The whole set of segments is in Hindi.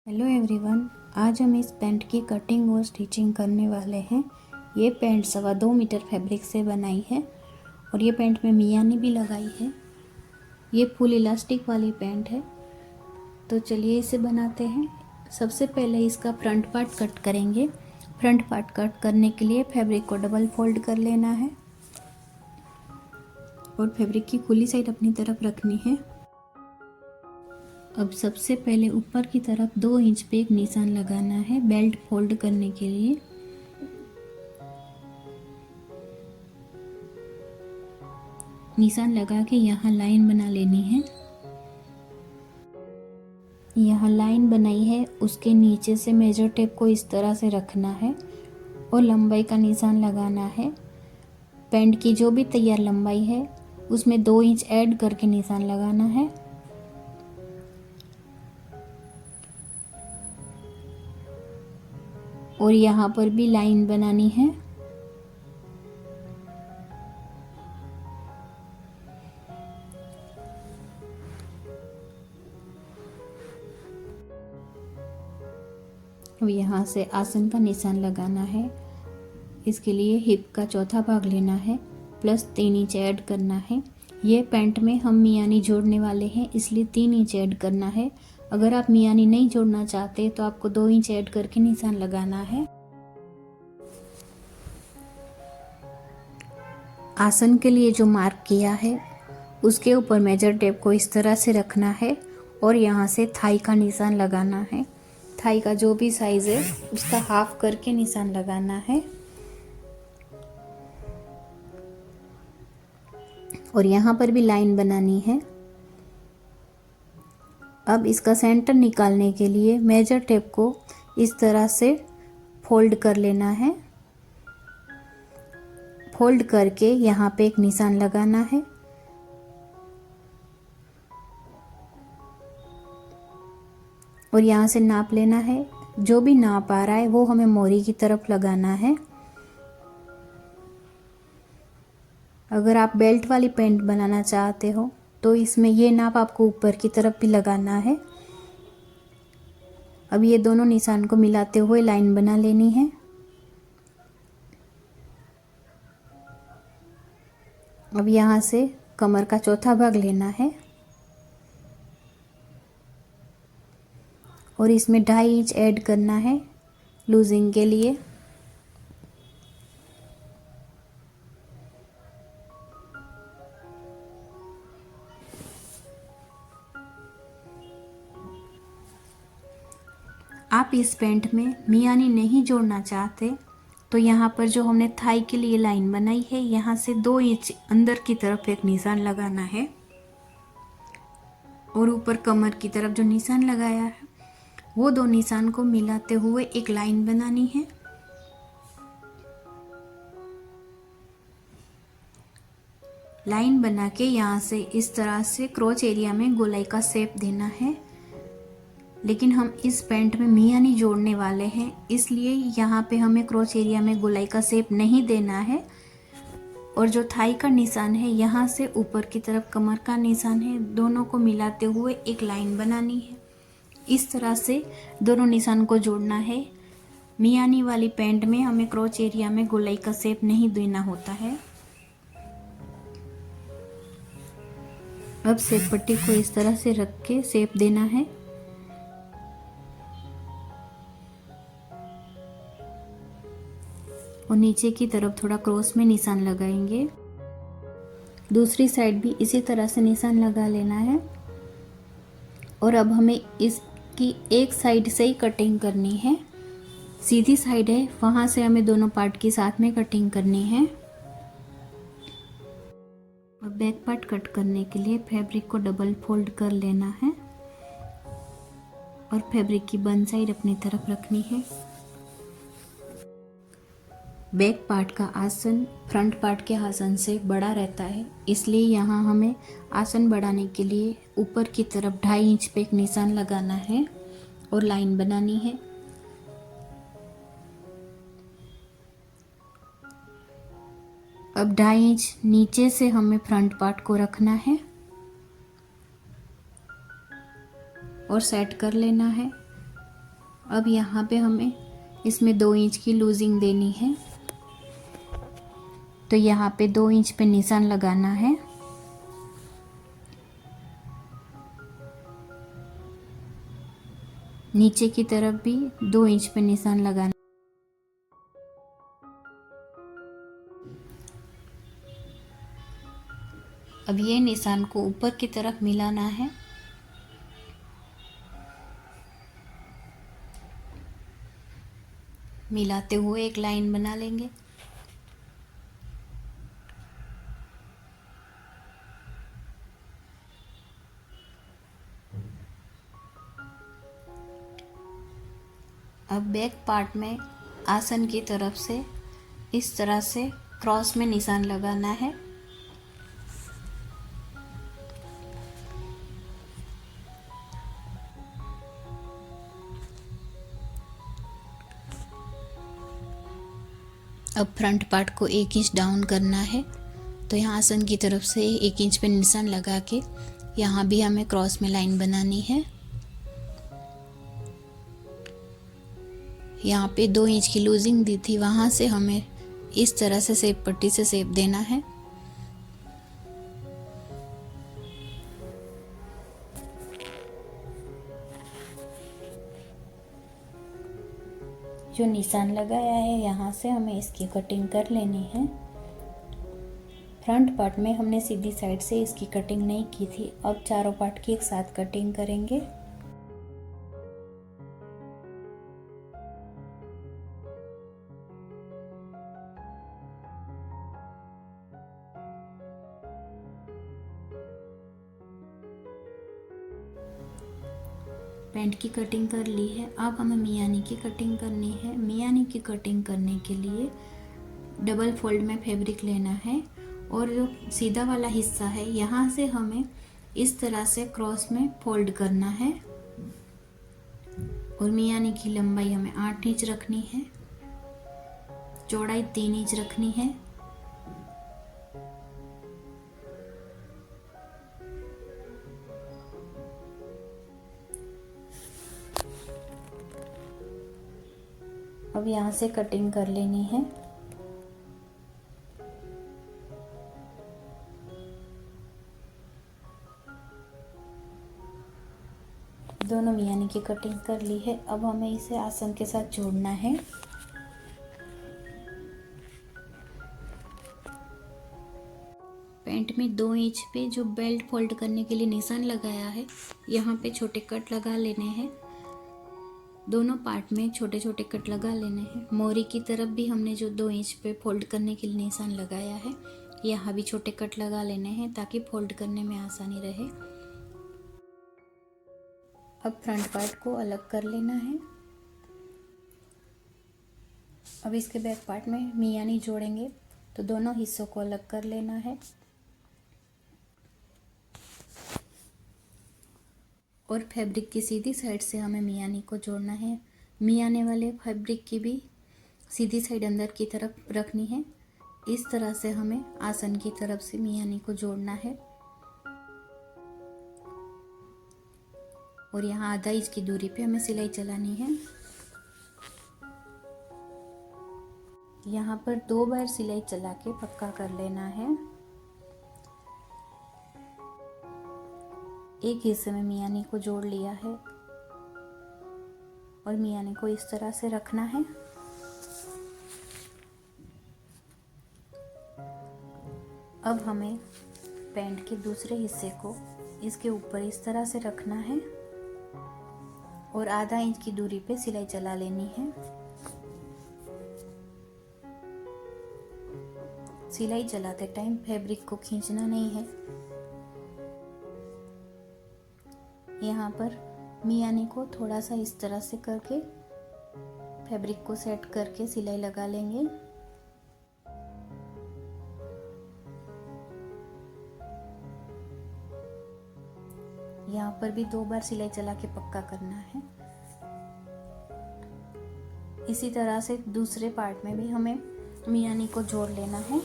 हेलो एवरीवन, आज हम इस पैंट की कटिंग और स्टिचिंग करने वाले हैं। ये पैंट 2.25 मीटर फैब्रिक से बनाई है और ये पैंट में मियानी भी लगाई है। ये फुल इलास्टिक वाली पैंट है। तो चलिए इसे बनाते हैं। सबसे पहले इसका फ्रंट पार्ट कट करेंगे। फ्रंट पार्ट कट करने के लिए फैब्रिक को डबल फोल्ड कर लेना है और फैब्रिक की खुली साइड अपनी तरफ रखनी है। अब सबसे पहले ऊपर की तरफ 2 इंच पे एक निशान लगाना है बेल्ट फोल्ड करने के लिए। निशान लगा के यहाँ लाइन बना लेनी है। यहाँ लाइन बनाई है, उसके नीचे से मेजर टेप को इस तरह से रखना है और लंबाई का निशान लगाना है। पैंट की जो भी तैयार लंबाई है उसमें 2 इंच ऐड करके निशान लगाना है। और यहाँ पर भी लाइन बनानी है। अब यहाँ से आसन का निशान लगाना है। इसके लिए हिप का चौथा भाग लेना है प्लस 3 इंच ऐड करना है। ये पैंट में हम मियानी जोड़ने वाले हैं, इसलिए 3 इंच ऐड करना है। अगर आप मियानी नहीं जोड़ना चाहते तो आपको 2 इंच ऐड करके निशान लगाना है। आसन के लिए जो मार्क किया है उसके ऊपर मेजर टेप को इस तरह से रखना है और यहाँ से थाई का निशान लगाना है। थाई का जो भी साइज है उसका हाफ करके निशान लगाना है। और यहाँ पर भी लाइन बनानी है। अब इसका सेंटर निकालने के लिए मेजर टेप को इस तरह से फोल्ड कर लेना है। फोल्ड करके यहाँ पे एक निशान लगाना है और यहाँ से नाप लेना है। जो भी नाप आ रहा है वो हमें मोरी की तरफ लगाना है। अगर आप बेल्ट वाली पैंट बनाना चाहते हो तो इसमें ये नाप आपको ऊपर की तरफ भी लगाना है। अब ये दोनों निशान को मिलाते हुए लाइन बना लेनी है। अब यहाँ से कमर का चौथा भाग लेना है और इसमें 2.5 इंच ऐड करना है लूजिंग के लिए। आप इस पैंट में मियानी नहीं जोड़ना चाहते तो यहाँ पर जो हमने थाई के लिए लाइन बनाई है यहाँ से 2 इंच अंदर की तरफ एक निशान लगाना है और ऊपर कमर की तरफ जो निशान लगाया है वो 2 निशान को मिलाते हुए एक लाइन बनानी है। लाइन बना के यहाँ से इस तरह से क्रोच एरिया में गोलाई का शेप देना है। लेकिन हम इस पैंट में मियानी जोड़ने वाले हैं, इसलिए यहाँ पे हमें क्रोच एरिया में गोलाई का शेप नहीं देना है। और जो थाई का निशान है यहाँ से ऊपर की तरफ कमर का निशान है, दोनों को मिलाते हुए एक लाइन बनानी है। इस तरह से दोनों निशान को जोड़ना है। मियानी वाली पैंट में हमें क्रोच एरिया में गोलाई का शेप नहीं देना होता है। अब शेप पट्टी को इस तरह से रख के शेप देना है। और नीचे की तरफ थोड़ा क्रॉस में निशान लगाएंगे। दूसरी साइड भी इसी तरह से निशान लगा लेना है। और अब हमें इसकी एक साइड से ही कटिंग करनी है। सीधी साइड है वहां से हमें दोनों पार्ट की साथ में कटिंग करनी है। अब बैक पार्ट कट करने के लिए फैब्रिक को डबल फोल्ड कर लेना है और फैब्रिक की बन साइड अपनी तरफ रखनी है। बैक पार्ट का आसन फ्रंट पार्ट के आसन से बड़ा रहता है, इसलिए यहाँ हमें आसन बढ़ाने के लिए ऊपर की तरफ 2.5 इंच पे एक निशान लगाना है और लाइन बनानी है। अब 2.5 इंच नीचे से हमें फ्रंट पार्ट को रखना है और सेट कर लेना है। अब यहाँ पे हमें इसमें 2 इंच की लूजिंग देनी है, तो यहाँ पे 2 इंच पे निशान लगाना है। नीचे की तरफ भी 2 इंच पे निशान लगाना। अब ये निशान को ऊपर की तरफ मिलाना है। मिलाते हुए एक लाइन बना लेंगे। अब बैक पार्ट में आसन की तरफ से इस तरह से क्रॉस में निशान लगाना है। अब फ्रंट पार्ट को 1 इंच डाउन करना है, तो यहाँ आसन की तरफ से 1 इंच पे निशान लगा के यहाँ भी हमें क्रॉस में लाइन बनानी है। यहाँ पे 2 इंच की लूजिंग दी थी, वहाँ से हमें इस तरह से सेप पट्टी से सेप देना है। जो निशान लगाया है यहाँ से हमें इसकी कटिंग कर लेनी है। फ्रंट पार्ट में हमने सीधी साइड से इसकी कटिंग नहीं की थी, अब चारों पार्ट की एक साथ कटिंग करेंगे। पैंट की कटिंग कर ली है, अब हमें मियानी की कटिंग करनी है। मियानी की कटिंग करने के लिए डबल फोल्ड में फैब्रिक लेना है और जो सीधा वाला हिस्सा है यहाँ से हमें इस तरह से क्रॉस में फोल्ड करना है और मियानी की लंबाई हमें 8 इंच रखनी है, चौड़ाई 3 इंच रखनी है। अब यहाँ से कटिंग कर लेनी है। दोनों मियानी की कटिंग कर ली है, अब हमें इसे आसन के साथ जोड़ना है। पैंट में 2 इंच पे जो बेल्ट फोल्ड करने के लिए निशान लगाया है, यहाँ पे छोटे कट लगा लेने हैं। दोनों पार्ट में छोटे छोटे कट लगा लेने हैं। मोरी की तरफ भी हमने जो 2 इंच पे फोल्ड करने के लिए निशान लगाया है, यहाँ भी छोटे कट लगा लेने हैं ताकि फोल्ड करने में आसानी रहे। अब फ्रंट पार्ट को अलग कर लेना है। अब इसके बैक पार्ट में मियानी जोड़ेंगे, तो दोनों हिस्सों को अलग कर लेना है और फैब्रिक की सीधी साइड से हमें मियानी को जोड़ना है। मियाने वाले फैब्रिक की भी सीधी साइड अंदर की तरफ रखनी है। इस तरह से हमें आसन की तरफ से मियानी को जोड़ना है और यहाँ आधा इंच की दूरी पे हमें सिलाई चलानी है। यहाँ पर 2 बार सिलाई चला के पक्का कर लेना है। एक हिस्से में मियानी को जोड़ लिया है और मियानी को इस तरह से रखना है। अब हमें पैंट के दूसरे हिस्से को इसके ऊपर इस तरह से रखना है और आधा इंच की दूरी पे सिलाई चला लेनी है। सिलाई चलाते टाइम फैब्रिक को खींचना नहीं है। यहाँ पर मियानी को थोड़ा सा इस तरह से करके फैब्रिक को सेट करके सिलाई लगा लेंगे। यहाँ पर भी 2 बार सिलाई चला के पक्का करना है। इसी तरह से दूसरे पार्ट में भी हमें मियानी को जोड़ लेना है।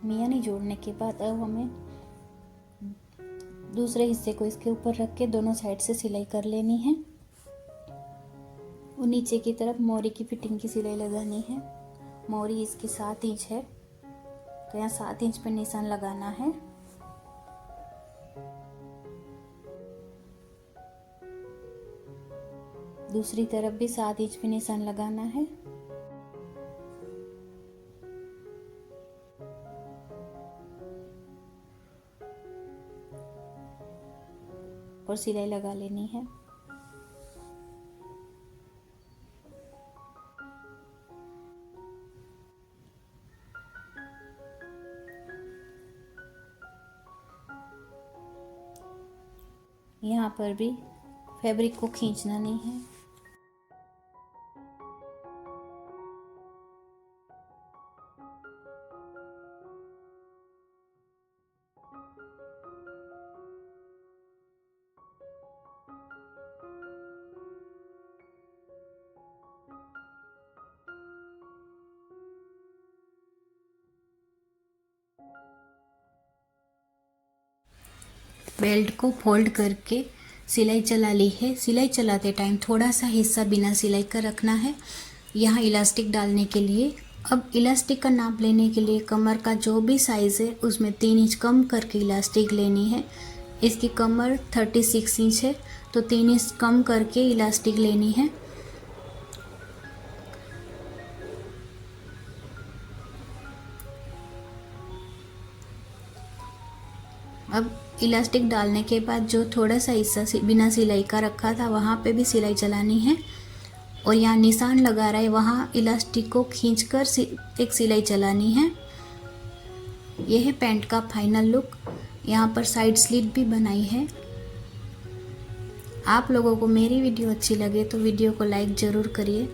मियानी जोड़ने के बाद अब हमें दूसरे हिस्से को इसके ऊपर रख के दोनों साइड से सिलाई कर लेनी है और नीचे की तरफ मोरी की फिटिंग की सिलाई लगानी है। मोरी इसकी 7 इंच है तो यहाँ 7 इंच पर निशान लगाना है। दूसरी तरफ भी 7 इंच पे निशान लगाना है और सिलाई लगा लेनी है। यहाँ पर भी फैब्रिक को खींचना नहीं है। बेल्ट को फोल्ड करके सिलाई चला ली है। सिलाई चलाते टाइम थोड़ा सा हिस्सा बिना सिलाई का रखना है यहाँ इलास्टिक डालने के लिए। अब इलास्टिक का नाप लेने के लिए कमर का जो भी साइज़ है उसमें 3 इंच कम करके इलास्टिक लेनी है। इसकी कमर 36 इंच है तो 3 इंच कम करके इलास्टिक लेनी है। अब इलास्टिक डालने के बाद जो थोड़ा सा हिस्सा बिना सिलाई का रखा था वहाँ पे भी सिलाई चलानी है और यहाँ निशान लगा रहा है वहाँ इलास्टिक को खींचकर एक सिलाई चलानी है। यह है पैंट का फाइनल लुक। यहाँ पर साइड स्लिट भी बनाई है। आप लोगों को मेरी वीडियो अच्छी लगे तो वीडियो को लाइक ज़रूर करिए।